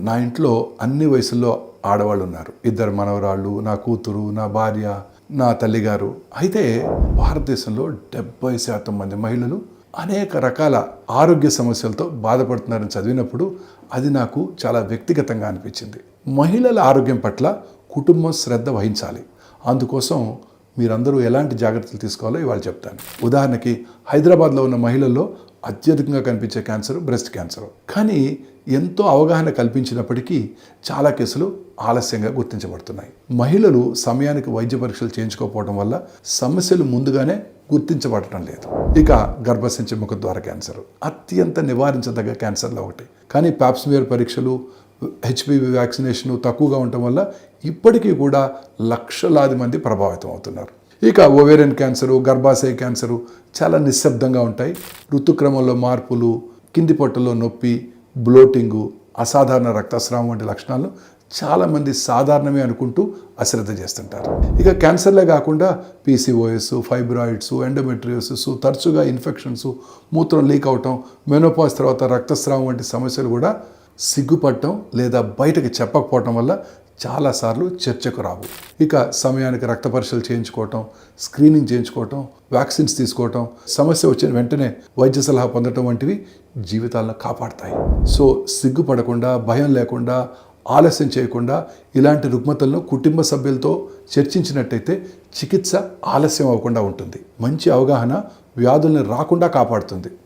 నా ఇంట్లో అన్ని వయసుల్లో ఆడవాళ్ళు ఉన్నారు. 2 మనవరాళ్ళు, నా కూతురు, నా భార్య, నా తల్లిగారు. అయితే భారతదేశంలో 70% మంది మహిళలు అనేక రకాల ఆరోగ్య సమస్యలతో బాధపడుతున్నారని చదివినప్పుడు అది నాకు చాలా వ్యక్తిగతంగా అనిపించింది. మహిళల ఆరోగ్యం పట్ల కుటుంబం శ్రద్ధ వహించాలి. అందుకోసం మీరందరూ ఎలాంటి జాగ్రత్తలు తీసుకోవాలో ఇవాళ చెప్తాను. ఉదాహరణకి హైదరాబాద్లో ఉన్న మహిళల్లో అత్యధికంగా కనిపించే క్యాన్సర్ బ్రెస్ట్ క్యాన్సర్. కానీ ఎంతో అవగాహన కల్పించినప్పటికీ చాలా కేసులు ఆలస్యంగా గుర్తించబడుతున్నాయి. మహిళలు సమయానికి వైద్య పరీక్షలు చేయించుకోకపోవడం వల్ల సమస్యలు ముందుగానే గుర్తించబడటం లేదు. ఇక గర్భసంచి ముఖద్వార క్యాన్సర్ అత్యంత నివారించదగ్గ క్యాన్సర్లో ఒకటి. కానీ పాప్స్మియర్ పరీక్షలు, హెచ్పివి వ్యాక్సినేషన్ తక్కువగా ఉండటం వల్ల ఇప్పటికీ కూడా లక్షలాది మంది ప్రభావితం అవుతున్నారు. ఇక ఓవేరియన్ క్యాన్సరు, గర్భాశయ క్యాన్సరు చాలా నిశ్శబ్దంగా ఉంటాయి. ఋతుక్రమంలో మార్పులు, కింది పొట్టలో నొప్పి, బ్లోటింగు, అసాధారణ రక్తస్రావం వంటి లక్షణాలు చాలామంది సాధారణమే అనుకుంటూ అశ్రద్ధ చేస్తుంటారు. ఇక క్యాన్సర్లే కాకుండా పీసీఓఎస్, ఫైబ్రాయిడ్స్, ఎండోమెట్రియోసిస్, తరచుగా ఇన్ఫెక్షన్స్, మూత్రం లీక్ అవటం, మెనోపాజ్ తర్వాత రక్తస్రావం వంటి సమస్యలు కూడా సిగ్గుపడటం లేదా బయటకు చెప్పకపోవటం వల్ల చాలాసార్లు చర్చకు రావు. ఇక సమయానికి రక్త పరీక్షలు చేయించుకోవటం, స్క్రీనింగ్ చేయించుకోవటం, వ్యాక్సిన్స్ తీసుకోవటం, సమస్య వచ్చిన వెంటనే వైద్య సలహా పొందటం వంటివి జీవితాలను కాపాడతాయి. సో సిగ్గుపడకుండా, భయం లేకుండా, ఆలస్యం చేయకుండా ఇలాంటి రుగ్మతలను కుటుంబ సభ్యులతో చర్చించినట్టయితే చికిత్స ఆలస్యం అవ్వకుండా ఉంటుంది. మంచి అవగాహన వ్యాధుల్ని రాకుండా కాపాడుతుంది.